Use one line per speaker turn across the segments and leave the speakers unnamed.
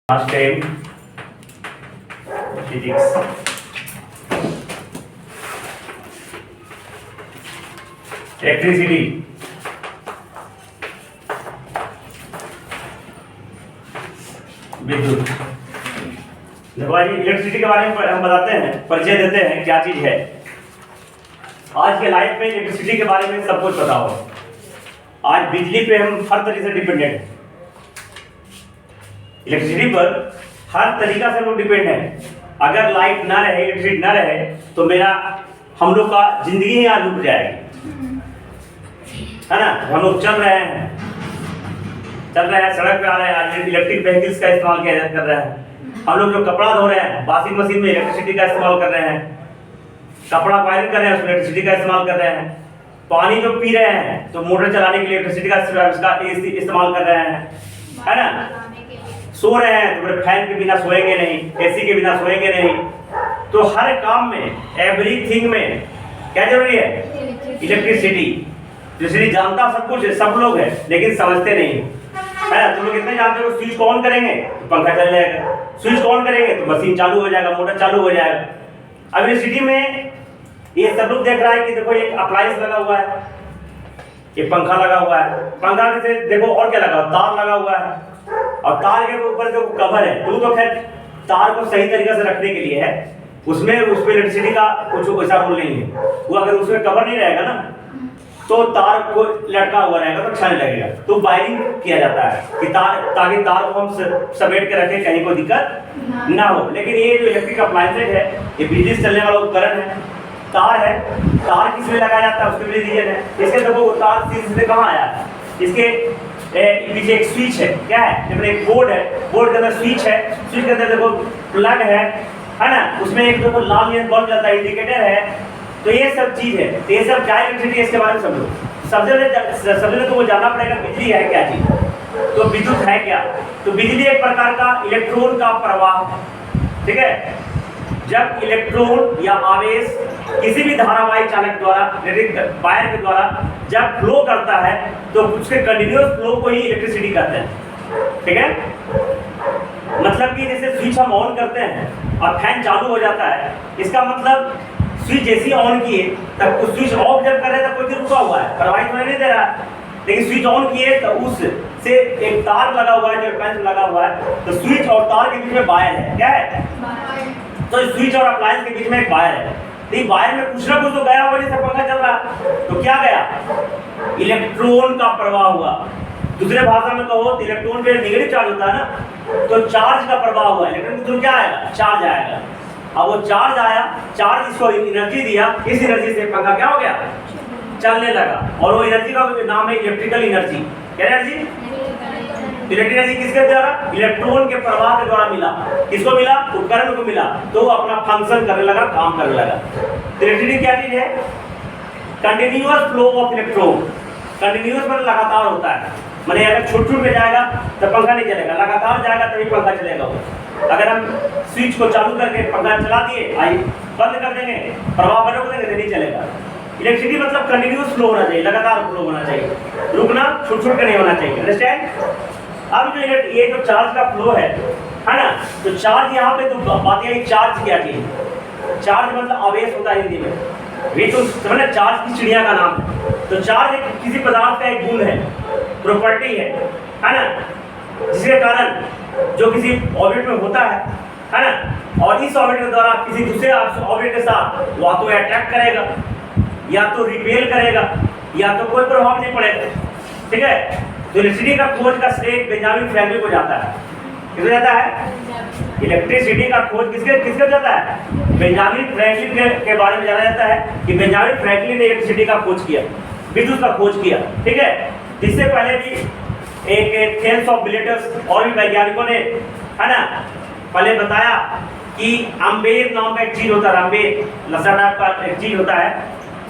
Last time physics. Electricity. विद्युत। देखो आज इलेक्ट्रिसिटी के बारे में हम बताते हैं, परिचय देते हैं क्या चीज है। आज के लाइफ में इलेक्ट्रिसिटी के बारे में सब कुछ पता हो। आज बिजली पे हम हर तरीके से डिपेंडेंट हैं। इलेक्ट्रिसिटी पर हर तरीका से लोग डिपेंड है। अगर लाइट ना रहे, इलेक्ट्रिसिटी ना रहे तो हम लोग का जिंदगी ही आज रुक जाएगी, है ना। हम लोग चल रहे हैं, सड़क पे आ रहे हैं, आज इलेक्ट्रिक व्हीकल्स का इस्तेमाल कर रहे हैं। हम लोग जो कपड़ा धो रहे हैं, वॉशिंग मशीन में इलेक्ट्रिसिटी का इस्तेमाल कर रहे हैं। कपड़ा वायरिंग कर रहे हैं, उसमें इलेक्ट्रिसिटी का इस्तेमाल कर रहे हैं। पानी जो पी रहे हैं तो मोटर चलाने के लिए इलेक्ट्रिसिटी का इस्तेमाल कर रहे हैं, है ना। सो रहे हैं तो फिर फैन के बिना सोएंगे नहीं, एसी के बिना सोएंगे नहीं। तो हर काम में, एवरीथिंग में क्या जरूरी है? इलेक्ट्रिसिटी। इलेक्ट्रिसिटी जानता सब कुछ है, सब लोग है, लेकिन समझते नहीं है ना। तुम लोग कितने जानते हो? स्विच को ऑन करेंगे तो पंखा चल जाएगा, स्विच को ऑन करेंगे तो मशीन चालू हो जाएगा, मोटर चालू हो जाएगा। अब इलेक्ट्रिसिटी में ये सब लोग देख रहा है कि देखो एक अप्लायंस लगा हुआ है, ये पंखा लगा हुआ है। पंखा से देखो और क्या लगा हुआ, तार लगा हुआ है, और तार के ऊपर जो कवर है तो खैर तार को सही तरीके से रखने के लिए है। उसमें उस पर इलेक्ट्रिसिटी का कुछ वैसा रोल नहीं है। वो अगर उसमें कवर नहीं रहेगा ना तो तार को लटका हुआ रहेगा तो अच्छा नहीं लगेगा। तो वायरिंग किया जाता है कि ताकि तार को हम समेट के रखें, कहीं कोई दिक्कत ना हो। लेकिन ये जो इलेक्ट्रिक अप्लायंसेज है, ये बिजली से चलने वाला उपकरण है। तार है, तार किस में लगाया जाता है उसके लिए रीजन है। इसके देखो तार सीधे कहाँ आया है, इसके पीछे एक स्विच है, क्या है, जब एक बोर्ड है, बोर्ड के अंदर स्विच है, स्विच के अंदर देखो प्लग है ना। उसमें एक देखो लाल बल्ब जलता है, इंडिकेटर है। तो ये सब चीज है, तो ये सब क्या इलेक्ट्रिसिटी है, इसके बारे में समझो। सबसे तो वो जानना पड़ेगा बिजली है क्या चीज, तो विद्युत है क्या। तो बिजली एक प्रकार का इलेक्ट्रॉन का प्रवाह, ठीक है। जब इलेक्ट्रॉन या आवेश किसी भी धारावाही चालक द्वारा, इलेक्ट्रिक वायर के द्वारा जब फ्लो करता है तो उसके कंटिन्यूअस फ्लो को ही इलेक्ट्रिसिटी कहते हैं, ठीक है। मतलब कि जैसे स्विच हम ऑन करते हैं और फैन चालू हो जाता है, इसका मतलब स्विच जैसे ऑन किए तब स्विच ऑफ जब कर रहे हैं तब कोई रुका हुआ है, प्रवाहित होने नहीं दे रहा। लेकिन स्विच ऑन किए तो उससे एक तार लगा हुआ है, जो फैन लगा हुआ है, तो स्विच और तार के बीच में वायर है, क्या है, तो स्विच और अप्लायंस के बीच में एक वायर है। तो वायर में कुछ ना कुछ तो गया हुआ, जैसे पंखा चल रहा, तो क्या गया, इलेक्ट्रॉन का प्रवाह हुआ। दूसरे भाषा में कहो तो इलेक्ट्रॉन पे नेगेटिव चार्ज होता है ना, तो चार्ज का प्रवाह हुआ। इलेक्ट्रॉन के थ्रू क्या आएगा, चार्ज आएगा। अब वो चार्ज आया, चार्ज इसको एनर्जी दिया, इस एनर्जी से पंखा क्या हो गया, चलने लगा। और वो एनर्जी का नाम है इलेक्ट्रिकल एनर्जी। क्या एनर्जी? इलेक्ट्रिक एनर्जी किसके द्वारा? इलेक्ट्रॉन के प्रवाह के द्वारा मिला। किसको मिला? उपकरण को मिला, तो वो अपना फंक्शन करने लगा, काम करने लगा। इलेक्ट्रिसिटी क्या चीज है? Continuous flow of electron. Continuous मतलब लगातार होता है, माने अगर छूट के जाएगा तो पंखा नहीं चलेगा, लगातार जाएगा तभी पंखा चलेगा। अगर हम स्विच को चालू करके पंखा चला दिए, आई बंद कर देंगे, प्रवाह बंद कर देंगे तो नहीं चलेगा। इलेक्ट्रिसिटी मतलब कंटिन्यूअस फ्लो होना चाहिए, लगातार फ्लो होना चाहिए, रुकना छूट के नहीं होना चाहिए। अंडरस्टैंड? अब जो ये जो चार्ज का फ्लो है ना, तो चार्ज यहाँ पे तो बात है, चार्ज क्या चीज? चार्ज मतलब आवेश होता है हिंदी में। ये तो समझना, चार्ज की चिड़िया का नाम है। तो चार्ज एक किसी पदार्थ का एक गुण है, प्रॉपर्टी है ना, जिसके कारण जो किसी ऑर्बिट में होता है ना, और इस ऑर्बिट के द्वारा किसी दूसरे ऑर्बिट के साथ या तो अट्रैक्ट करेगा, या तो रिपेल करेगा, या तो कोई प्रभाव नहीं पड़ेगा, ठीक है। तो इलेक्ट्रिसिटी का खोज का श्रेय बेंजामिन फ्रैंकलिन को जाता है। किसको जाता है? इलेक्ट्रिसिटी का खोज किसको जाता है? बेंजामिन फ्रैंकलिन के बारे में जाना जाता है कि बेंजामिन फ्रैंकलिन ने इलेक्ट्रिसिटी का खोज किया, विद्युत का खोज किया, ठीक है। इससे पहले भी एक थेल्स ऑफ बिलेटर्स और भी वैज्ञानिकों ने, है ना, पहले बताया कि अम्बेर नाम का एक चीज होता है, अम्बेर लसा टाइप का एक चीज होता है,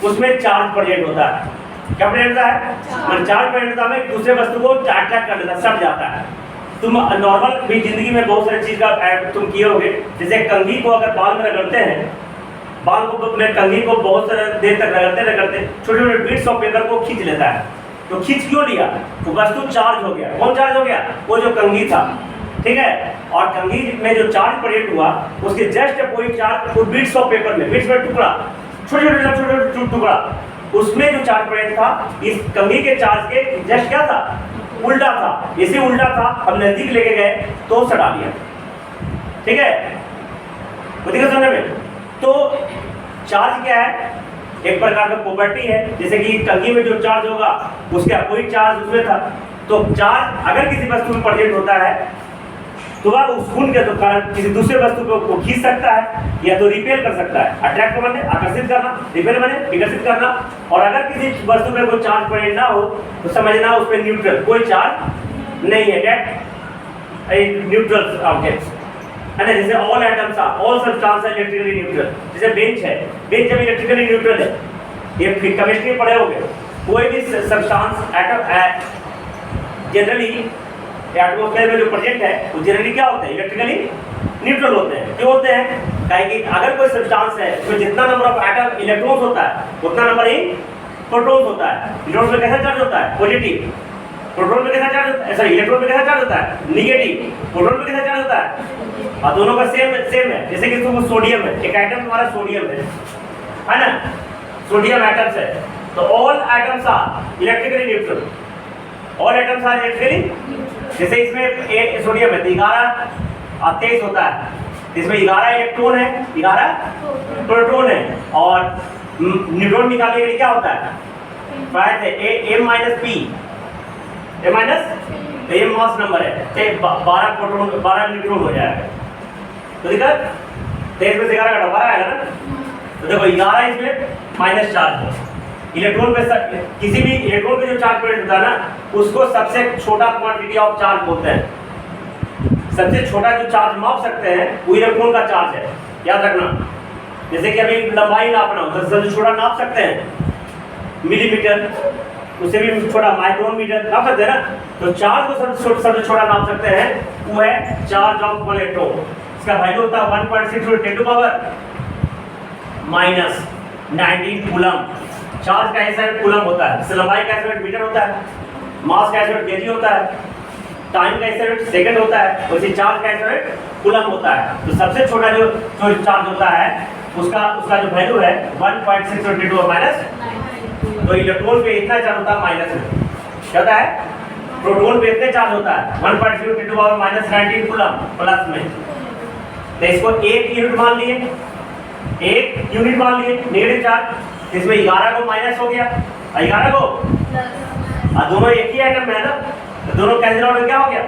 उसमें चार्ज प्रेजेंट होता है। क्या प्रेजेंट होता है? चार्ज प्रेजेंट होता है, दूसरे वस्तु को अट्रैक्ट कर देता है, सट जाता है। तुम नॉर्मल भी जिंदगी में बहुत सारी चीज का तुम किए होगे, जैसे कंघी को अगर बाल में रगड़ते हैं, बाल को कंघी को बहुत सारे देर तक रगड़ते छोटे छोटे बिट्स ऑफ पेपर को खींच लेता है। तो खींच क्यों लिया? तो वस्तु चार्ज हो गया। कौन चार्ज हो गया? वो जो कंघी था, ठीक है। और कंघी में जो चार्ज प्रेजेंट हुआ उसके जस्ट अपोजिट चार्ज को बिट्स ऑफ पेपर में, बिट्स में टुकड़ा, छोटे टुकड़ा, उसमें जो चार्ज प्रेजेंट था इस कंघी के चार्ज के जस्ट क्या था, उल्टा था। इसे उल्टा था, हम नजदीक लेके गए तो सटा दिया। ठीक है, समझने में। तो चार्ज क्या है, एक प्रकार का प्रॉपर्टी है, जैसे कि कंघी में जो चार्ज होगा उसके अपोजिट चार्ज उसमें था। तो चार्ज अगर किसी वस्तु में प्रेजेंट होता है तो वह उस गुण के कारण किसी दूसरे वस्तु को खींच सकता है या तो रिपेल कर सकता है। अट्रैक्ट माने आकर्षित करना, रिपेल माने विकसित करना। और अगर किसी वस्तु में कोई चार्ज प्रेजेंट ना हो तो समझना उसमें न्यूट्रल, कोई चार्ज नहीं है, डेट न्यूट्रल ऑब्जेक्ट्स है ना। जैसे all atoms are, all substance are electrically neutral. जैसे बेंच है, बेंच जब इलेक्ट्रिकली न्यूट्रल है, ये केमिस्ट्री पढ़े होंगे। कोई भी सब्सटेंस एटम जनरली एटमॉस्फेयर में जो प्रेजेंट है वो जनरली क्या होते हैं, इलेक्ट्रिकली न्यूट्रल होते हैं। क्यों होते हैं, कि अगर कोई सब्सटेंस है तो जितना नंबर ऑफ एटम इलेक्ट्रॉन्स होता है उतना नंबर ही प्रोटॉन्स होता है। इलेक्ट्रॉन में कैसा चार्ज होता है, पॉजिटिव। प्रोटॉन में कैसा चार्ज होता है, सॉरी इलेक्ट्रॉन में कैसा चार्ज होता है, नेगेटिव। प्रोटॉन में कैसा चार्ज होता है, और दोनों का सेम है। जैसे कि तुम सोडियम है, एक एटम तुम्हारा सोडियम है ना, सोडियम एटम्स है। तो all atoms are electrically neutral, all atoms are electrically. जैसे इसमें सोडियम है तो 11 और 23 होता है, इसमें 11 इलेक्ट्रॉन है, 11 प्रोटॉन है। और न्यूट्रॉन निकालने के लिए क्या होता है, फायदा है m minus p, m minus m mass number है, चाहे 12 प्रोटॉन 12 न्यूट्रॉन हो जाएगा। तो दिक्कत 23 में से 11 घटा 12 आएगा ना। तो देखो 11 इसमें माइनस चार्ज है। इलेक्ट्रॉन पे किसी भी इलेक्ट्रॉन पे जो चार्ज प्रेजेंट होता है ना उसको सबसे छोटा क्वांटिटी ऑफ चार्ज बोलते हैं। सबसे छोटा जो चार्ज माप सकते हैं वो इलेक्ट्रॉन का चार्ज है, याद रखना। जैसे कि अभी लंबाई नापना हो तो सबसे छोटा नाप सकते हैं मिलीमीटर, उससे भी छोटा माइक्रोन मीटर नाप सकते हैं ना। तो चार्ज को सबसे छोटा नाप सकते हैं, वो है चार्ज ऑफ वन इलेक्ट्रॉन। इसका वैल्यू होता है 1.6 10 to power minus 19 coulomb. Charge का एसआई कूलम होता है, इससे लंबाई का एसआई मीटर होता है, मास का एसआई केजी होता है, टाइम का एसआई सेकंड होता है, उसी चार्ज का एसआई कूलम होता है। तो सबसे छोटा जो चार्ज होता है उसका जो वैल्यू है 1.622 माइनस। तो इलेक्ट्रॉन पे इतना चार्ज होता है माइनस में, क्या होता है, प्रोटॉन पे इतने चार्ज होता है 1.022 माइनस 19 कूलम प्लस में। तो इसको एक यूनिट मान लिए, एक यूनिट मान लिए नेगेटिव चार्ज। इसमें 11 को माइनस हो गया, 11 को और दोनों एक ही एटम में है ना, तो दोनों कैंसिल आउट क्या हो गया।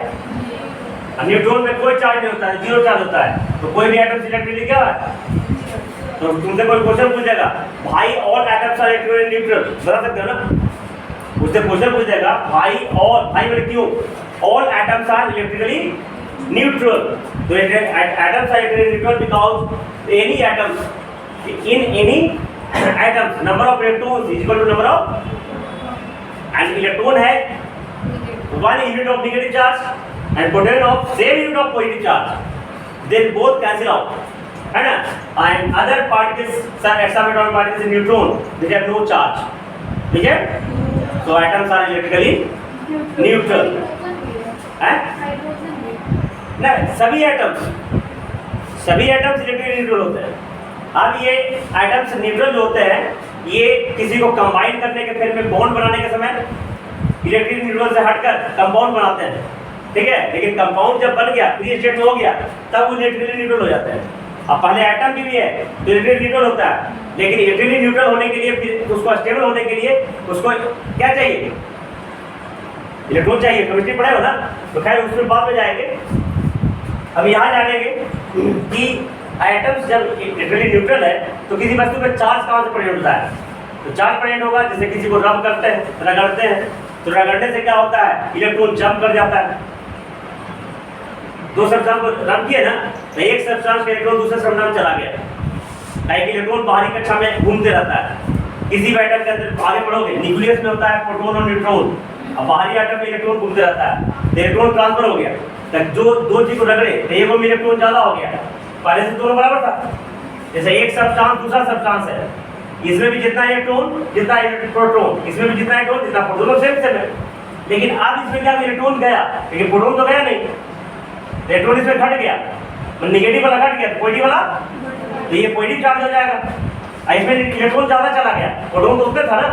न्यूट्रॉन में कोई चार्ज नहीं होता है, जीरो चार्ज होता है। तो कोई भी एटम इलेक्ट्रिकली क्या है, तो तुमसे कोई क्वेश्चन पूछेगा भाई all atoms are electrically neutral, बता सकते हो ना। उससे क्वेश्चन पूछेगा भाई ऑल, भाई बोले क्यों, all atoms are electrically neutral. तो atoms are electrically neutral because any atoms in any atoms number of electrons is equal to number of, and electron has 1 unit of negative charge and proton of same unit of positive charge, then both cancel out, है ना। and other particles, some subatomic particles in neutron they have no charge, ठीक है। so atoms are electrically neutral है ना। सभी atoms electrically neutral होते हैं। अब ये एटम्स न्यूट्रल जो होते हैं ये किसी को कंबाइन करने के फिर में बॉन्ड बनाने के समय इलेक्ट्रिक न्यूट्रल से हटकर कंपाउंड बनाते हैं, ठीक है। लेकिन कंपाउंड जब बन गया, फ्री स्टेट में हो गया, तब वो इलेक्ट्रिकली न्यूट्रल हो जाते हैं। अब पहले एटम भी है तो इलेक्ट्रिकली न्यूट्रल होता है, लेकिन इलेक्ट्रिकली न्यूट्रल होने के लिए फिर उसको स्टेबल होने के लिए उसको क्या चाहिए, इलेक्ट्रॉन चाहिए। केमिस्ट्री पढ़े हो ना, तो खैर उसमें बाद में जाएंगे। अब यहाँ जानेंगे कि एटम्स जब इलेक्ट्रिकली न्यूट्रल है तो किसी वस्तु पर चार्ज कहाँ से प्रेजेंट होता है। तो चार्ज प्रेजेंट होगा, जैसे किसी को रब करते हैं, रगड़ते हैं, तो रगड़ने से क्या होता है, इलेक्ट्रॉन जंप कर जाता है। दो सब्सटेंस को रब किए ना, तो एक सब्सटेंस का इलेक्ट्रॉन दूसरे सब्सटेंस में चला गया। एक इलेक्ट्रॉन बाहरी कक्षा में घूमते रहता है। किसी भी एटम के अंदर आगे बढ़ोगे, न्यूक्लियस में होता है प्रोटॉन और न्यूट्रॉन, अब बाहरी एटम में इलेक्ट्रॉन घूमते रहता है, तो इलेक्ट्रॉन ट्रांसफर हो गया। तो जो दो चीज को रगड़े तो एक में इलेक्ट्रॉन ज्यादा हो गया, पहले से दोनों बराबर था। जैसे एक सब्सटेंस दूसरा सब्सटेंस है, इसमें भी जितना इलेक्ट्रॉन जितना प्रोटॉन, इसमें भी जितना इलेक्ट्रॉन जितना प्रोटॉन, सेम है। लेकिन अब इसमें क्या इलेक्ट्रॉन गया, लेकिन प्रोटॉन तो गया नहीं। इलेक्ट्रॉन इसमें घट गया, नेगेटिव वाला घट गया, पॉजिटिव वाला, तो ये पॉजिटिव चार्ज हो जाएगा। इसमें इलेक्ट्रॉन ज्यादा चला गया, प्रोटॉन तो उसमें था ना,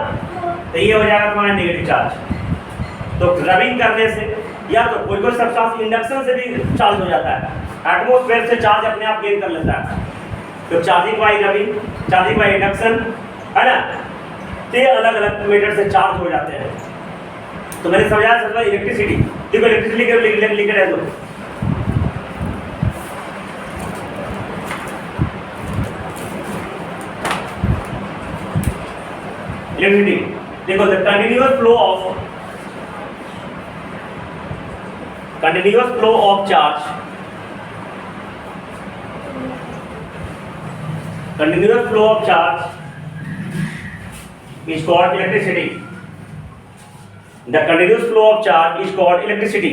तो ये हो जाएगा तुम्हारा नेगेटिव चार्ज। तो रबिंग करने से या तो कोई कोई सब्सटेंस इंडक्शन से भी चार्ज हो जाता है, एटमॉस्फेयर से चार्ज अपने आप गेन कर लेता है। तो charging by rubbing, charging by induction, है ना, तो अलग अलग मेथड से चार्ज हो जाते हैं। तो मैंने समझाया सबसे इलेक्ट्रिसिटी, देखो इलेक्ट्रिसिटी के लिख रहे हो, इलेक्ट्रिसिटी देखो the continuous flow of charge, continuous flow of charge is called electricity. The continuous flow of charge is called electricity.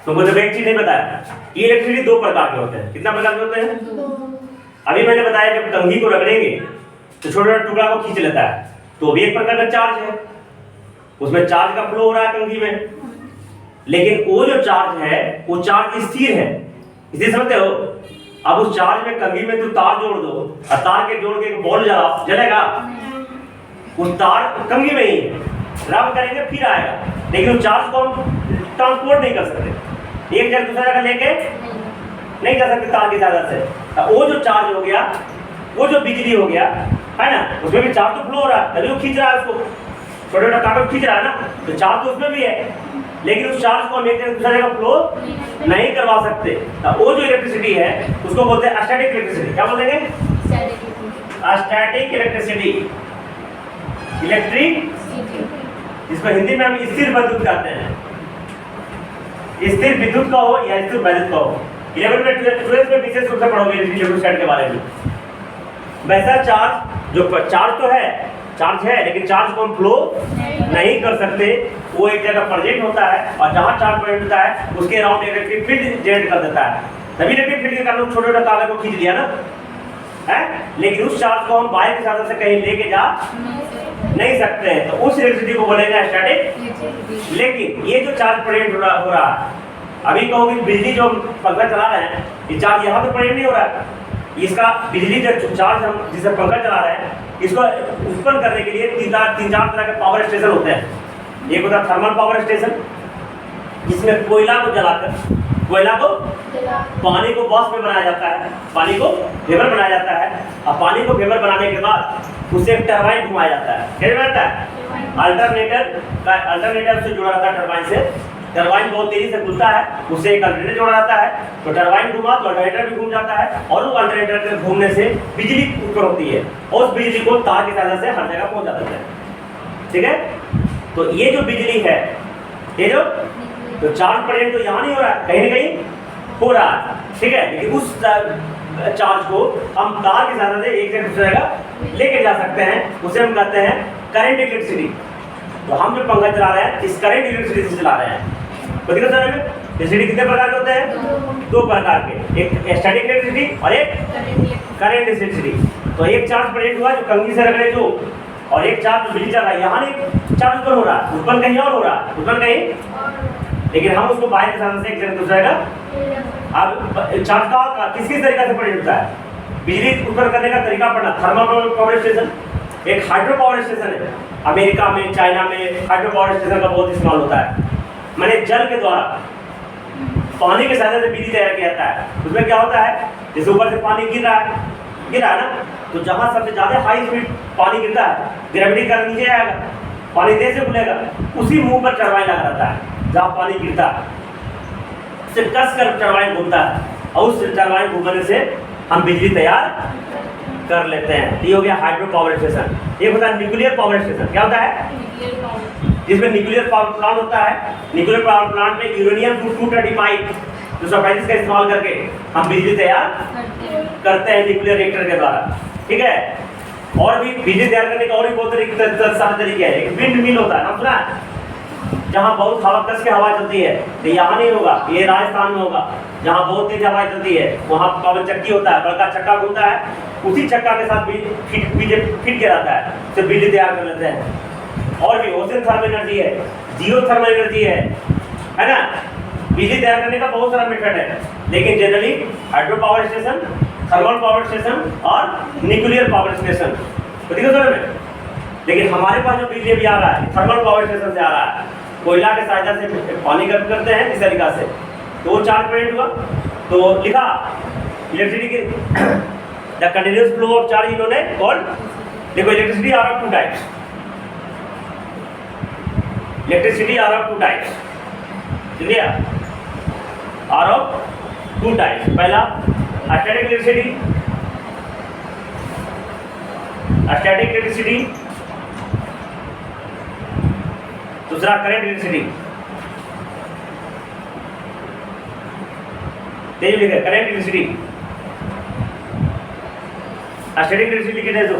तुमको तो एक चीज नहीं बताया, ये इलेक्ट्रिसिटी दो प्रकार के होते हैं। कितना प्रकार के होते हैं? अभी मैंने बताया जब कंघी को रगड़ेंगे तो छोटा छोटा टुकड़ा को खींच लेता है, तो भी एक प्रकार का चार्ज है, उसमें चार्ज का फ्लो हो रहा है कंघी में। लेकिन वो जो चार्ज है वो चार्ज स्थिर है, इसे समझते हो? अब उस चार्ज में कंघी में तो तार जोड़ दो और तार के जोड़ के एक बॉल जलाओ, जलेगा? उस तार कंघी में ही है, रब करेंगे फिर आएगा, लेकिन उस चार्ज को हम ट्रांसपोर्ट नहीं कर सकते, एक जगह दूसरा जगह लेके नहीं कर सकते तार की सहायता से। वो जो चार्ज हो गया, वो जो बिजली हो गया, है ना, उसमें भी चार्ज तो फ्लो हो रहा है, तभी वो खींच रहा है उसको, छोटे छोटे कागज खींच रहा है ना, तो चार्ज तो उसमें भी है, लेकिन उस चार्ज को हम एक जगह दूसरा जगह फ्लो नहीं करवा सकते। वो जो इलेक्ट्रिसिटी है उसको बोलते हैं स्टैटिक इलेक्ट्रिसिटी। क्या बोलेंगे? स्टैटिक इलेक्ट्रिसिटी, इलेक्ट्रिक, जिसको हिंदी में हम स्थिर विद्युत कहते हैं। स्थिर विद्युत का हो या स्थिर वैद्युत का हो, 11 में 12 में विशेष रूप से पढ़ोगे इलेक्ट्रोस्टैट के बारे में। वैसा चार्ज जो चार्ज तो है, चार्ज है, लेकिन चार्ज को हम फ्लो नहीं कर सकते, वो एक जगह प्रेजेंट होता है और जहां चार्ज प्रेजेंट होता है उसके अराउंड इलेक्ट्रिक फील्ड जनरेट कर देता है, तभी इलेक्ट्रिक फील्ड के कारण छोटे छोटे कागज को खींच लिया ना, है। लेकिन उस चार्ज को हम वायर के साथ से कहीं लेके जा नहीं सकते हैं, तो उस इलेक्ट्रिसिटी को बोलेंगे स्टैटिक। लेकिन ये जो चार्ज प्रेजेंट हो रहा है, अभी कहोगे बिजली जो पंखा चला रहे हैं, ये चार्ज यहाँ तो प्रेजेंट नहीं हो रहा है, इसका बिजली जो चार्ज हम जिसे पंखा चला रहे हैं, इसको उत्पन्न करने के लिए तीन चार तरह के पावर स्टेशन होते हैं। एक होता है थर्मल पावर स्टेशन, जिसमें कोयला को जलाकर कोयला को पानी को वाष्प में बनाया जाता है, पानी को वेपर बनाया जाता है, और पानी को वेपर बनाने के बाद उसे एक टरबाइन घुमाया जाता है। क्या रहता है? अल्टरनेटर से जुड़ा रहता है टरबाइन से, टरबाइन बहुत तेजी से घूमता है, उससे एक अल्टरनेटर जोड़ा जाता है, तो टरबाइन घुमा तो अल्टरनेटर भी घूम जाता है, और उस अल्टरनेटर के घूमने से बिजली उत्पन्न होती है, और उस बिजली को तार की सहायता से हर जगह पहुंचा देता है। ठीक है, तो ये जो बिजली है, ये जो तो चार्ज प्रेजेंट तो यहाँ नहीं हो रहा है, कहीं ना कहीं हो रहा है, ठीक है, लेकिन उस चार्ज को हम तार की सहायता से एक जगह दूसरी जगह लेके जा सकते हैं, उसे हम कहते हैं करंट इलेक्ट्रिसिटी। तो हम जो पंखा चला रहे हैं इस करंट इलेक्ट्रिसिटी से चला रहे हैं। तो देखो सर, इलेक्ट्रिसिटी कितने प्रकार के होते हैं? दो प्रकार के, एक स्टैटिक इलेक्ट्रिसिटी और एक करंट इलेक्ट्रिसिटी। तो एक चार्ज प्रेजेंट हुआ जो कंघी से रगड़े जो, और एक चार्ज जो बिजली चल रहा है, यहाँ नहीं चार्ज उत्पन्न हो रहा है, उत्पन्न कहीं और हो रहा है, उत्पन्न कहीं, लेकिन हम उसको बाहर के साथ से एक जगह दूसरा जगह। अब चार्ज का किस किस तरीका से प्रेजेंट होता है? बिजली उत्पन्न करने का तरीका पढ़ना, थर्मल पावर स्टेशन, एक हाइड्रो पावर स्टेशन है, अमेरिका में चाइना में हाइड्रो पावर स्टेशन का बहुत इस्तेमाल होता है, मैंने जल के द्वारा पानी के सहायता से बिजली तैयार किया जाता है। उसमें क्या होता है, जैसे ऊपर से पानी गिर रहा है ना, तो जहाँ सबसे ज़्यादा हाई स्पीड पानी गिरता है, ग्रेविटी का नीचे आएगा, पानी तेज से खुलेगा, उसी मुंह पर टरबाइन लगा रहता है जहाँ पानी गिरता है, उसे कस कर टरबाइन घूमता है, और उस टरबाइन घूमने से हम बिजली तैयार कर लेते हैं। ये हो गया हाइड्रो पावर स्टेशन। ये होता है न्यूक्लियर पावर स्टेशन। क्या होता है? जिसमें न्यूक्लियर पावर प्लांट होता है। न्यूक्लियर पावर प्लांट में यूरेनियम 235 235 का इस्तेमाल करके हम बिजली तैयार करते हैं न्यूक्लियर रिएक्टर के द्वारा। ठीक है, और भी बिजली तैयार करने का और भी बहुत सारे तरीके हैं। एक विंड मिल होता है, नाम सुना है? जहाँ बहुत हवा कस के हवा चलती है, तो यहाँ नहीं होगा, ये राजस्थान में होगा। जहाँ बहुत तेज हवा चलती है वहाँ पवन चक्की होता है, बड़का चक्का घूमता है, उसी चक्का के साथ फिट के रहता है, तो बिजली तैयार कर लेते हैं। और भी ओशन थर्मल एनर्जी है, जियो थर्मल एनर्जी है ना, बिजली तैयार करने का बहुत सारा मेथड है, लेकिन generally hydro power station, thermal power station और न्यूक्लियर पावर स्टेशन, तो ठीक है समझ में। लेकिन हमारे पास जो बिजली अभी आ रहा है थर्मल पावर स्टेशन से आ रहा है, कोयला के सहायता से पानी गर्म करते हैं इस तरीका से, तो वो चार्ज प्रेजेंट हुआ, तो लिखा इलेक्ट्रिसिटी के the continuous flow of charge इन्होंने कॉल्ड, देखो electricity are of two types, electricity are of two types, clear, are of two types. पहला स्टैटिक इलेक्ट्रिसिटी, स्टैटिक इलेक्ट्रिसिटी, दूसरा करंट इलेक्ट्रिसिटी, तेज लिखा करंट इलेक्ट्रिसिटी, स्टैटिक इलेक्ट्रिसिटी लिखे दो,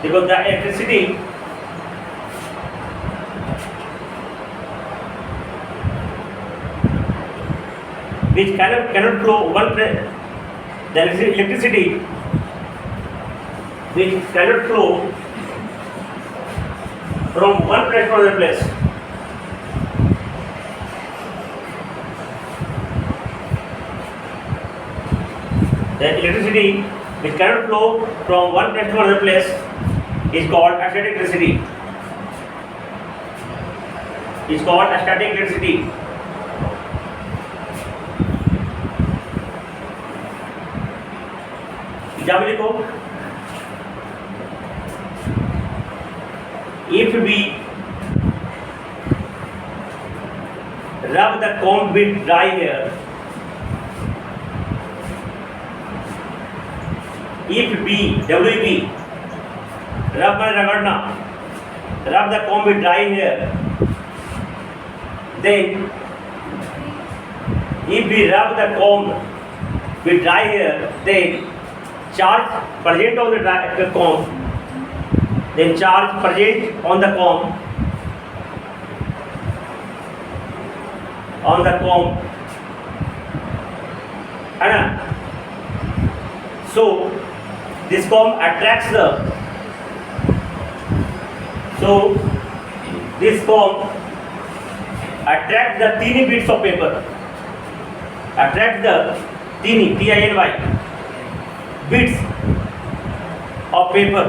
देखो the electricity which cannot flow one the electricity which cannot flow from one place to another place, the electricity which cannot flow from one place to another place is called static electricity, is called static electricity। Example लिखो, if we rub the comb with dry hair, if we WB rub माने रगड़ना, rub the comb with dry hair, then if we rub the comb with dry hair, then charge present on the comb, then charge present on the comb, है ना, so this comb attracts the, so this comb attracts the teeny bits of paper, attracts the teeny TINY bits of paper,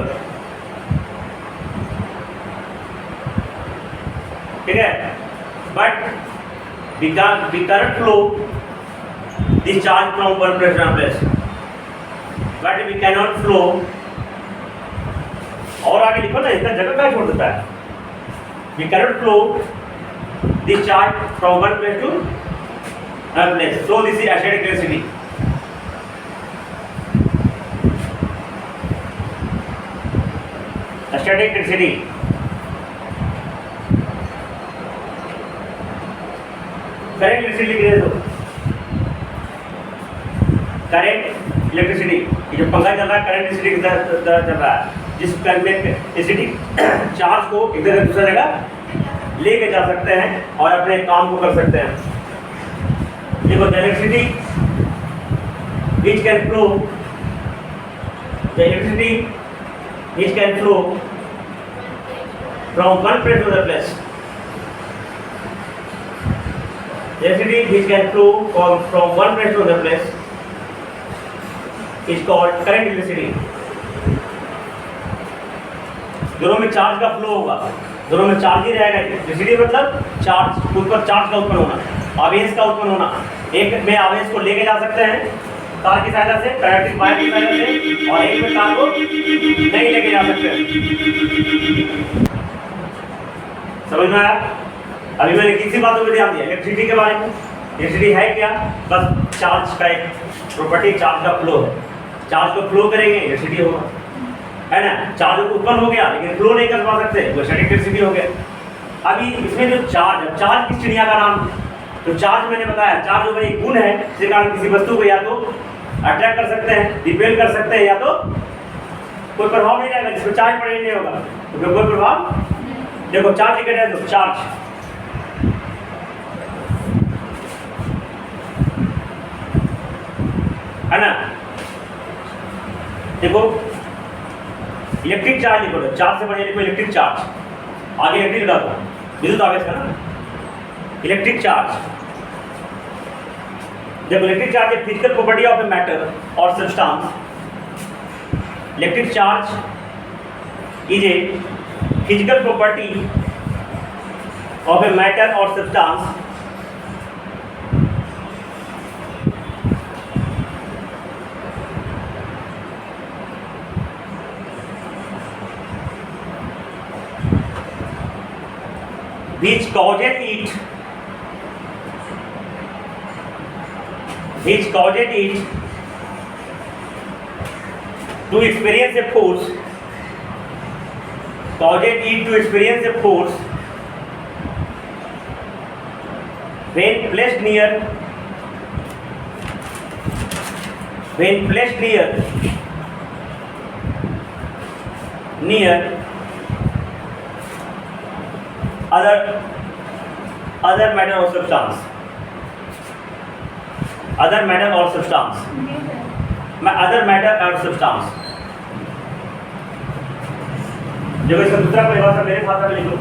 ठीक है, but we cannot flow this charge from one place to another place, but we cannot flow, और आगे लिखो ना, इतना जगह क्या छोड़ देता है, we cannot flow this charge from one place to another place, so this is static electricity। Static electricity, current electricity लिख दो, करंट इलेक्ट्रिसिटी, ये जो पंखा चल रहा है करंट इलेक्ट्रिसिटी की तरह चल रहा है, जिस करंट इलेक्ट्रिसिटी चार्ज को एक जगह दूसरा जगह लेके जा सकते हैं और अपने काम को कर सकते हैं। देखो the electricity which can flow, the electricity which can flow from one place to another place, electricity which can flow from one place to another place is called current electricity। दोनों में चार्ज का flow होगा, दोनों में charge ही रहेगा। Electricity मतलब charge, खुद पर चार्ज का उत्पन्न होना, आवेश का उत्पन्न होना। एक में आवेश को लेके जा सकते हैं तार की सहायता से, कंडक्टिंग वायर की सहायता से, और एक में तार को नहीं लेके जा सकते। समझ में आया? अभी मैंने किसी बातों पर ध्यान दिया इलेक्ट्रिसिटी के बारे में। इलेक्ट्रिसिटी है क्या? बस चार्ज का एक प्रॉपर्टी, चार्ज का फ्लो है। चार्ज को फ्लो करेंगे इलेक्ट्रिसिटी होगा, है ना। चार्ज उत्पन्न हो गया लेकिन फ्लो नहीं कर पा सकते, वो स्टैटिक इलेक्ट्रिसिटी हो गया। अभी इसमें जो चार्ज किस चिड़िया का नाम? तो चार्ज मैंने बताया, चार्ज जो एक गुण है जिसके कारण किसी वस्तु को या तो अट्रैक्ट कर सकते हैं, रिपेल कर सकते हैं, या तो कोई प्रभाव नहीं रहेगा, जिसमें चार्ज पड़े नहीं होगा, तो कोई प्रभाव। देखो चार्ज लिखा है, तो चार्ज है ना। देखो इलेक्ट्रिक चार्ज लिखो, चार्ज से बढ़िया लिखो इलेक्ट्रिक चार्ज। आगे इलेक्ट्रिक डालो, विद्युत आवेश है ना, इलेक्ट्रिक चार्ज। जब electric charge a physical property of a matter or substance, electric charge is a physical property of a matter or substance which causes it to experience a force, when placed near other matter or substance, other matter or substance। देखो इसका दूसरा परिभाषा मेरे भाषा में लिखो।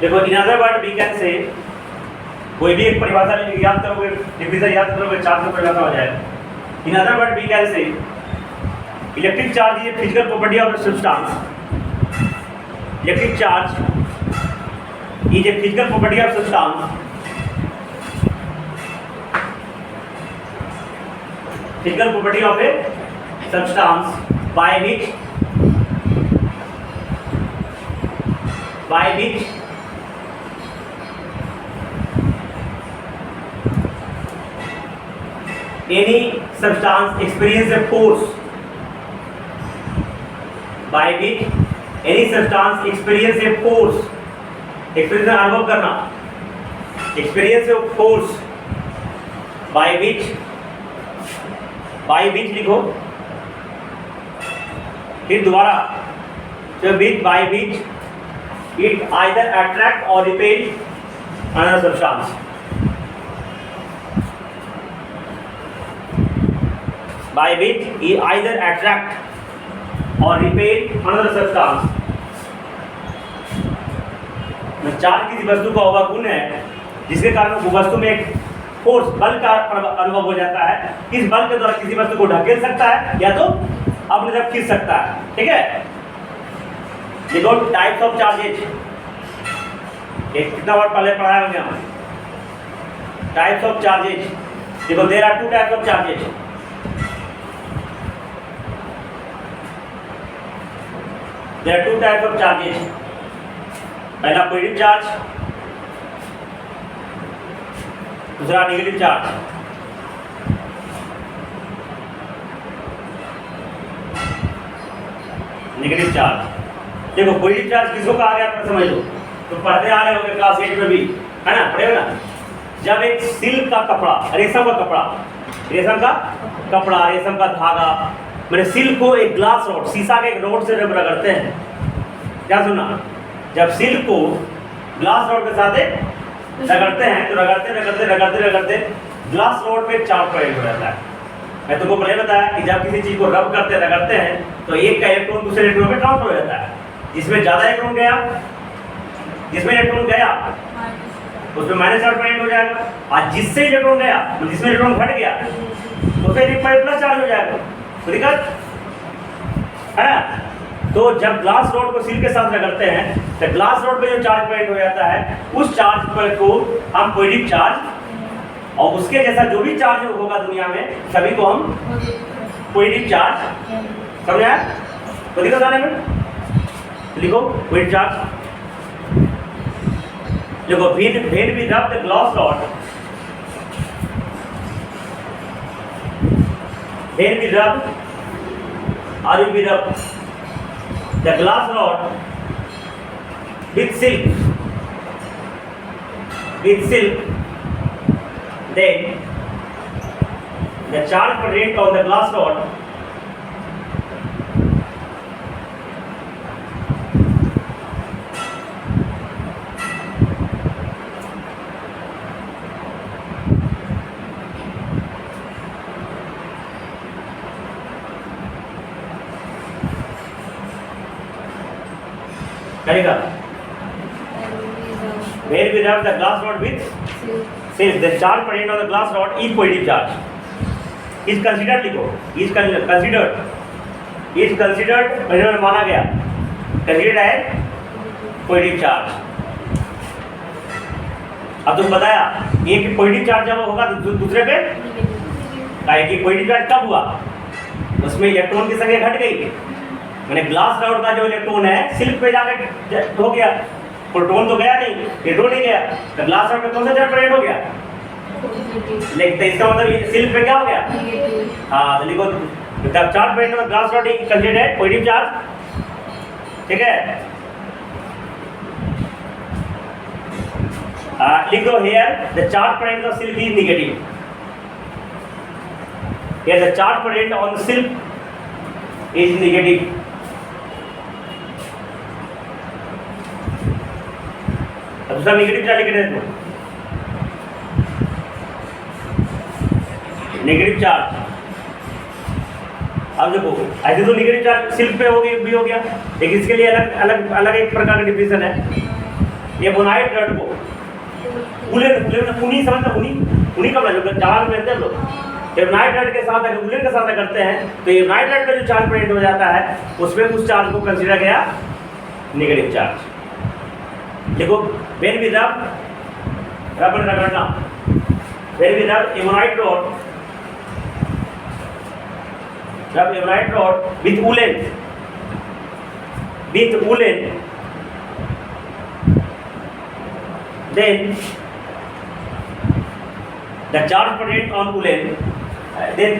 देखो in other word we can say, कोई भी एक परिभाषा याद करोगे, डिफिनेशन याद करोगे, चार से परिभाषा हो जाएगा। In other word we can say electric charge is physical property of substance, electric charge is a physical property of substance, by which any substance experience a force, experience अनुभव करना, experience of force, by which लिखो, फिर दोबारा by which it either attract or repel another substance, by which it either attract or repel another substance. Charge किसी वस्तु का वह गुण है जिसके कारण उस वस्तु में एक फोर्स, बल का अनुभव हो जाता है। इस बल के द्वारा किसी वस्तु को ढकेल सकता है या तो अपनी तरफ खींच सकता है। ठीक है, देखो टाइप्स ऑफ चार्जेज, एक कितना बार पहले पढ़ाया होंगे हम, टाइप्स ऑफ चार्जेज। देखो there are two types of charges, there are two types of charges. पहला पॉजिटिव चार्ज, दूसरा नेगेटिव चार्ज। नेगेटिव चार्ज, देखो पॉजिटिव चार्ज किसको कहा गया आपने समझ लो, तो पढ़ते आ रहे होंगे क्लास 8 में भी, है ना, पढ़े हो ना। जब एक सिल्क का कपड़ा, रेशम का कपड़ा, रेशम का धागा, मैंने सिल्क को एक ग्लास रोड, शीशा के एक रोड से जब रगड़ते हैं, क्या सुना, जब सिल्क को ग्लास रोड के साथ रगड़ते हैं तो रगड़ते ग्लास रोड पे चार्ज प्रेजेंट हो जाता है। मैं तुमको पहले बताया कि जब किसी चीज को रब करते रगड़ते हैं तो एक का इलेक्ट्रॉन दूसरे इलेक्ट्रॉन में ट्रांसफर हो जाता है। जिसमें ज्यादा इलेक्ट्रॉन गया, उसमें माइनस चार्ज प्रेजेंट हो जाएगा, और जिससे इलेक्ट्रॉन गया, जिसमें इलेक्ट्रॉन घट गया तो फिर प्लस चार्ज हो जाएगा। तो दिक्कत है ना। तो जब ग्लास रोड को सिल्क के साथ रगड़ते हैं तो ग्लास रोड पे जो चार्ज प्रेजेंट हो जाता है उस चार्ज पर को हम पॉजिटिव चार्ज, और उसके जैसा जो भी चार्ज होगा दुनिया में सभी को हम पॉजिटिव चार्ज, समझा। तो दिक्कत आने में लिखो पॉजिटिव चार्ज, देखो when we rub the glass rod, when we rub the glass rod with silk, then the charge present on the glass rod करेगा where we rub the glass rod with silk, the charge present on the glass rod is positive charge. Is considered लिखो, is considered measurement माना गया, considered है positive charge. अब तुम बताया एक positive charge जब होगा तो दूसरे पे कि पॉजिटिव चार्ज कब हुआ, उसमें इलेक्ट्रॉन की संख्या घट गई, मैंने ग्लास रॉड का जो इलेक्ट्रॉन है सिल्क पे जाकर हो गया, प्रोटॉन तो गया नहीं, इलेक्ट्रॉन नहीं गया, तो ग्लास रॉड पे कौन सा चार्ज प्रेजेंट हो गया, लेकिन इसका मतलब सिल्क पे क्या हो गया, हाँ तो लिखो जब चार्ज प्रेजेंट हो ग्लास रॉड कंसिडर्ड है पॉजिटिव चार्ज, ठीक है। लिख दो here the charge present on silk is negative, here the charge present on silk is negative। अब दूसरा नेगेटिव चार्ज लिख रहे हैं, नेगेटिव चार्ज। अब देखो ऐसे तो नेगेटिव चार्ज सिल्क पे भी हो गया, लेकिन इसके लिए अलग अलग अलग एक प्रकार का डिफिनेशन है। ये बोनाइट रड को उनी समझना, उनी का मतलब चार्ज में हैं लोग, एबोनाइट रड के साथ अगर उलेन के साथ करते हैं तो एबोनाइट रड का जो चार्ज प्रेजेंट हो जाता है उसमें उस चार्ज को कंसीडर गया नेगेटिव चार्ज। देखो व्हेन वी रगड़ना, व्हेन वी रब ebonite रod with woolen, then the charge present on woolen, then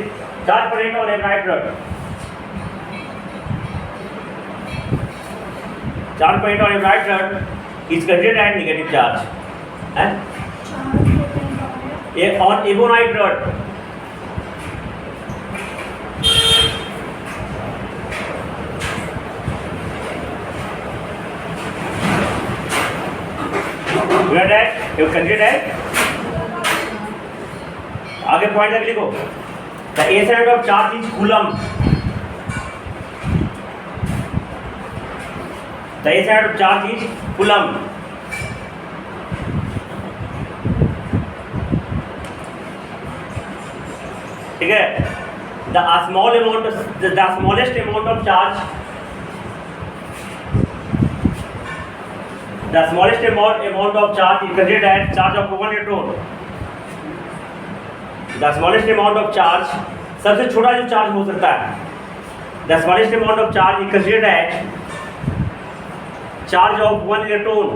charge present on ebonite rod, charge present on ebonite rod is considered as negative charge, on ebonite rod आगे point तक लिखो, the A side of charge is coulomb, the A side of charge is coulomb, ठीक है। The smallest amount of charge, the smallest amount of charge is considered as charge of one electron, the smallest amount of charge, सबसे छोटा जो charge हो सकता है, the smallest amount of charge is considered as charge of one electron,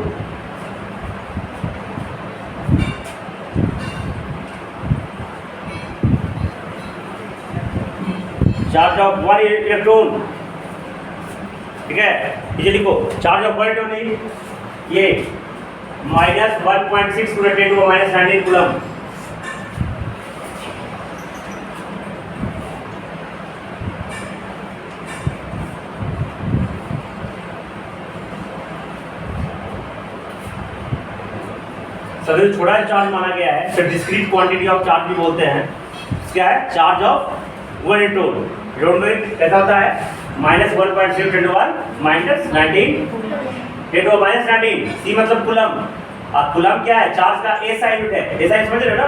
charge of one electron, ठीक है। ये लिखो चार्ज ऑफ वन इलेक्ट्रॉन नहीं, ये -1.6 × 10⁻⁹ कूलम, सबसे छोटा चार्ज माना गया है, फिर डिस्क्रीट क्वांटिटी ऑफ चार्ज भी बोलते हैं। क्या है? चार्ज ऑफ वन इलेक्ट्रॉन कैसा होता है? -1.6 × 10⁻⁹ सी मतलब कूलम। और कूलम क्या है? चार्ज का SI यूनिट है। SI समझ रहे हो ना,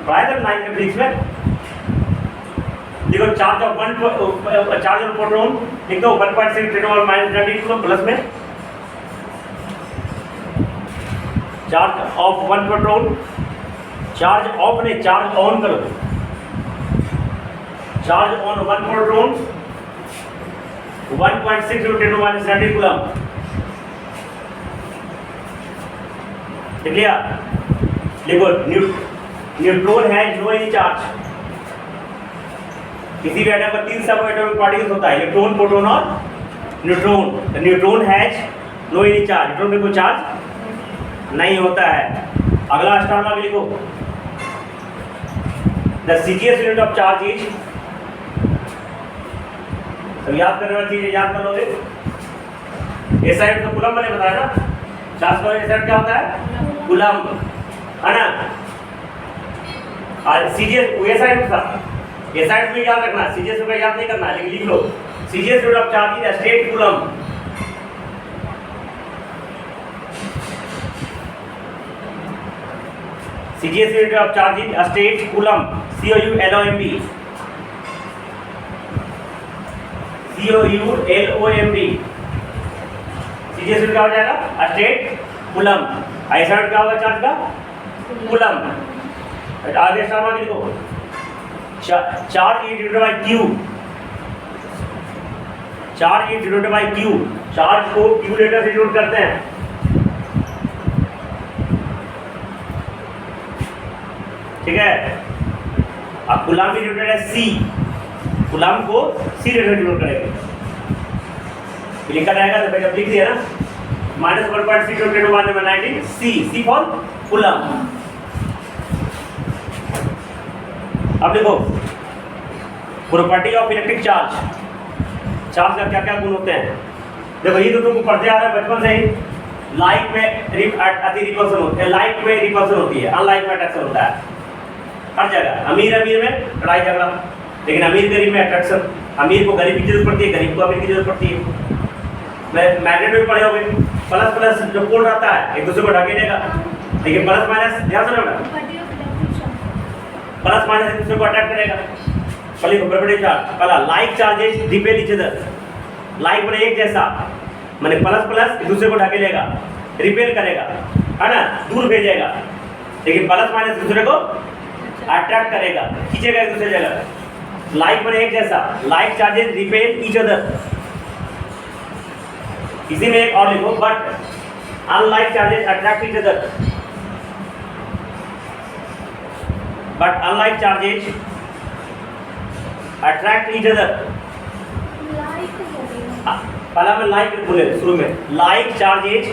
पढ़ाया था 9th में फिजिक्स में। देखो चार्ज ऑफ प्रोटॉन लिख दो 1.6 × 10⁻⁹ कूलम प्लस में charge of one proton, charge of नहीं चार्ज ऑन करो, charge on one proton 1.6 × 10⁻⁷ coulomb. लिया लिखो न्यूट्रॉन है नो एनी चार्ज। किसी भी एटम पर 3 सब एटॉमिक पार्टिकल्स होता है, इलेक्ट्रॉन, प्रोटॉन और neutron. Neutron has no any charge, neutron में कोई चार्ज नहीं होता है। अगला स्टार मार्क लिखो, the CGS unit of charge is, तो याद करने वाली चीज याद कर लोगे। एसआई तो कूलम मैंने बताया ना, चार्ज का एसआई क्या होता है? कूलम, है ना। और सीजीएस एसआई था, एसआई भी याद रखना, सीजीएस को याद नहीं करना, लेकिन लिख लो CGS unit of charge is stat coulomb. CGS unit of charge in a state coulomb, COULOMB, COULOMB, CGS unit क्या हो जाएगा? a state coulomb, ऐसा क्या होगा चार्ज का? coulomb। आगे स्टार मार्क लिखो, charge is denoted by Q, charge is denoted by Q, charge को Q लेटर से डिनोट करते हैं। ठीक है, अब कूलम भी डिनोटेड है C, कूलम को C लेटर से डिनोट करेंगे, लिखा रहेगा तो जब लिख दिया ना -1.6 denoted by number 19 C for coulomb. अब देखो property of electric charge, charge का क्या क्या गुण होते हैं। देखो ये तो तुमको पढ़ते आ रहा है बचपन से ही। लाइक में रिपल्सन होती है, लाइक में रिपल्सन होती है, अनलाइक में अट्रैक्शन होता है हर जगह। अमीर में लड़ाई झगड़ा, लेकिन अमीर गरीब में अट्रैक्शन। अमीर को गरीब की जरूरत पड़ती है, गरीब को अमीर की जरूरत पड़ती है। मैग्नेट में पढ़े होंगे, प्लस प्लस जो पोल रहता है एक दूसरे को ढकेलेगा, लेकिन प्लस माइनस ध्यान से रखना, प्लस माइनस एक दूसरे को अट्रैक्ट करेगा। पहले को प्रॉपर्टी चार्ज पहला like charges repel each other, like मैंने एक जैसा मैंने प्लस प्लस एक दूसरे को ढकेलेगा, रिपेल करेगा, है ना, दूर भेजेगा। लेकिन प्लस माइनस दूसरे को अट्रैक्ट करेगा, खींचेगा एक दूसरे जगह। लाइक मैंने एक जैसा, like charges repel each other. इसी में एक और लिखो, but unlike charges attract each other, but unlike charges attract each other. पहला मैं लाइक बोले शुरू में, लाइक चार्जेज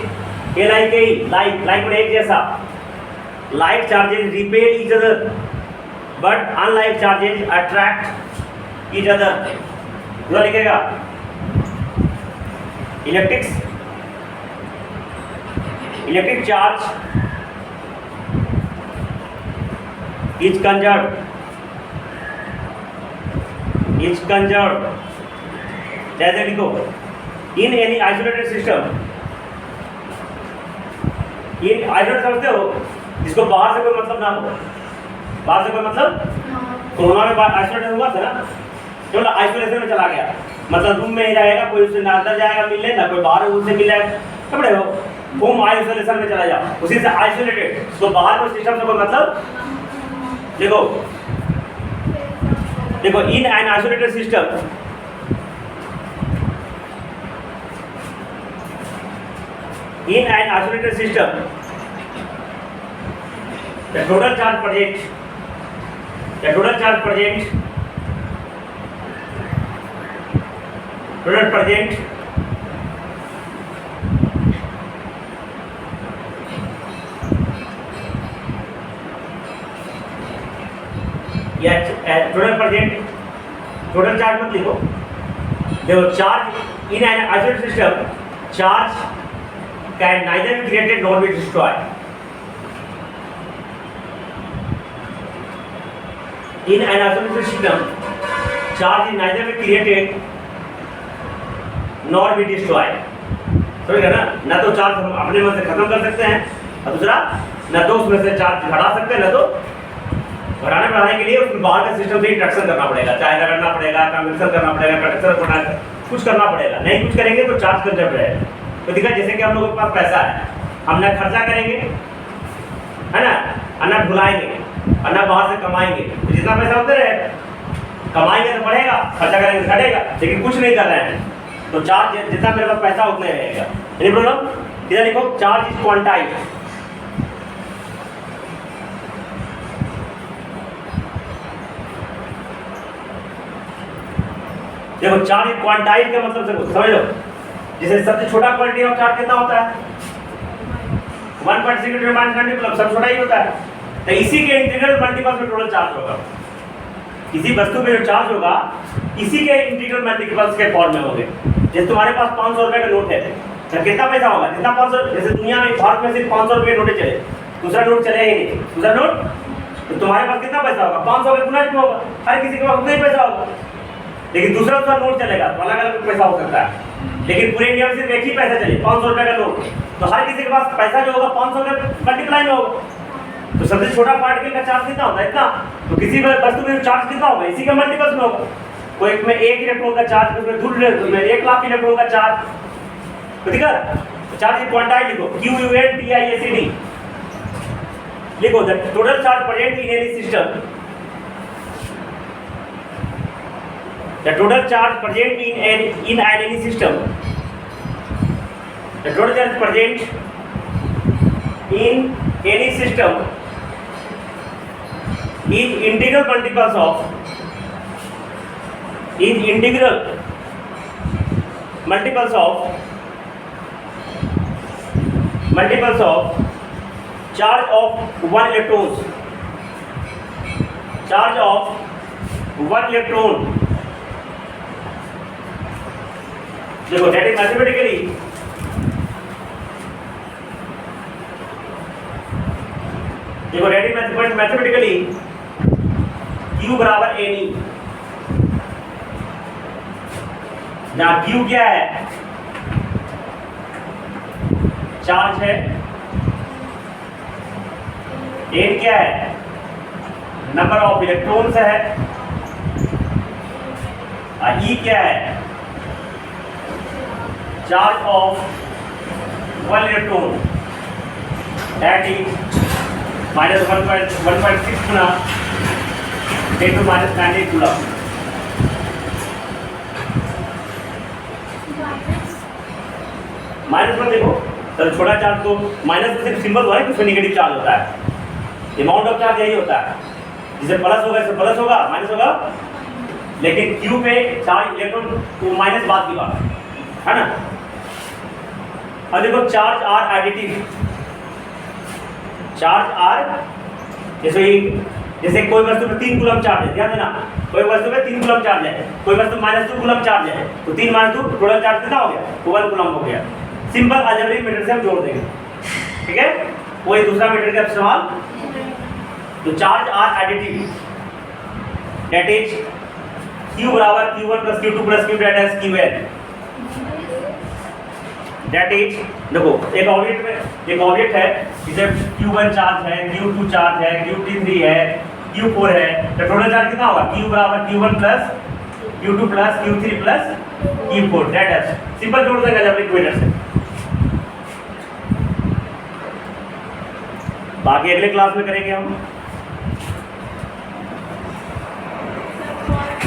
लाइक में एक जैसा, like charges repel each other, but unlike charges attract each other. पूरा लिखेगा इलेक्ट्रिक चार्ज इज कंजर्व्ड, जैसे लिखो, in any isolated system, in isolated समझते हो जिसको बाहर से कोई मतलब ना हो, बाहर से कोई मतलब, कोरोना में आइसोलेटेड हुआ था ना, केवल आइसोलेशन में चला गया, मतलब रूम में ही रहेगा, कोई उससे ना अंदर जाएगा मिलने, ना कोई बाहर उससे मिले, कपड़े हो होम आइसोलेशन में चला जाओ, उसी से आइसोलेटेड, तो बाहर कोई सिस्टम से कोई मतलब। देखो in an isolated system, in an isolated system the total charge present total charge मत लिखो। देखो charge in an isolated system, charge can neither be created nor be destroyed. In an isolated system, charge is neither be created nor be destroyed. समझ गए ना? ना तो charge हम अपने मन से खत्म कर सकते हैं, और दूसरा ना तो उसमें से चार्ज घटा सकते हैं, ना तो बढ़ाने के लिए उसमें बाहर के सिस्टम से इंटरेक्शन करना पड़ेगा, चाहे रगड़ना पड़ेगा, कन्वेक्शन करना पड़ेगा, कंडक्टर कुछ करना पड़ेगा। नहीं कुछ करेंगे तो चार्ज कंजर्व रहेगा। तो देखा जैसे कि हम लोगों के पास पैसा है, हम ना खर्चा करेंगे, है ना, और ना भुलाएंगे, और ना बाहर से कमाएंगे, तो जितना पैसा होते रहे, कमाएंगे तो बढ़ेगा, खर्चा करेंगे तो घटेगा, लेकिन कुछ नहीं कर रहे हैं तो चार्ज जितना मेरे पास पैसा उतना ही रहेगा। Any problem? इधर लिखो, चार्ज इज क्वांटाइज्ड। देखो चार्ज इज क्वांटाइज्ड का मतलब समझ लो, जैसे सबसे छोटा क्वांटिटी ऑफ चार्ज कितना होता है 1.6 × 10⁻⁹ मतलब सब छोटा ही होता है। तो इसी के इंटीग्रल मल्टीपल में टोटल चार्ज होगा, किसी वस्तु पे जो चार्ज होगा इसी के इंटीग्रल मल्टीपल्स के फॉर्म में होंगे। जैसे तुम्हारे पास 500 रुपए का नोट है तो कितना पैसा होगा, जितना 500, जैसे दुनिया में भारत में सिर्फ 500 रुपए नोट चले, दूसरा नोट चले ही नहीं, दूसरा नोट, तो तुम्हारे पास कितना पैसा होगा 500 का गुना होगा, हर किसी के पास उतना ही पैसा होगा। लेकिन दूसरा नोट चलेगा तो अलग अलग पैसा हो सकता है, लेकिन पूरे इंडिया में सिर्फ एक ही पैसा चले 500 रुपए का नोट, तो हर किसी के पास पैसा जो होगा 500 के मल्टीप्लाई में होगा। तो सबसे छोटा पार्टिकल का चार्ज कितना होता है? इतना। तो किसी वस्तु में चार्ज कितना होगा? इसी का मल्टीपल्स में होगा। कोई एक में 1 इलेक्ट्रॉन का चार्ज, उसमें 2 में 1 लाख इलेक्ट्रॉन का चार्ज। ठीक है, तो चार्ज की क्वांटाइट लिखो QUNTIACD लिखो, the total charge present in any system, the total charge present in any system, the total charge present in any system is integral multiples of charge of 1 electron, charge of 1 electron. देखो that is mathematically Q बराबर NE, जहाँ Q क्या है? Charge है। N क्या है? Number of electrons है। और E क्या है? Charge of 1 electron, that is -1.6 Guna 10 to -9 coulomb. Minus में देखो, तो छोटा चार्ज तो माइनस में सिर्फ सिंबल हुआ है कि उसमें नेगेटिव चार्ज होता है। अमाउंट ऑफ चार्ज यही होता है, जिसे प्लस होगा इससे प्लस होगा, माइनस होगा। लेकिन Q पे चार्ज इलेक्ट्रॉन तो माइनस बाद की बात है ना। अब देखो charge are additive, charge are जैसे कोई वस्तु में 3 कूलम चार्ज है, ध्यान देना, कोई वस्तु में 3 कूलम चार्ज है, कोई वस्तु -2 कूलम चार्ज है, तो 3 - 2 टोटल चार्ज कितना हो गया? 1 कूलम हो गया। सिंपल अलजेब्रिक मीटर से हम जोड़ देंगे, ठीक है, कोई दूसरा मीटर का इस्तेमाल। तो charge are additive, that is Q बराबर Q1 + Q2 + Q that is Qn, that is देखो एक ऑब्जेक्ट है जिसे Q1 चार्ज है, Q2 चार्ज है, Q3 है, Q4 है, तो टोटल चार्ज कितना होगा? Q बराबर Q1 + Q2 + Q3 + Q4, that is simple जोड़ देंगे अलजेब्रिक मीटर से। बाकी अगले क्लास में करेंगे हम।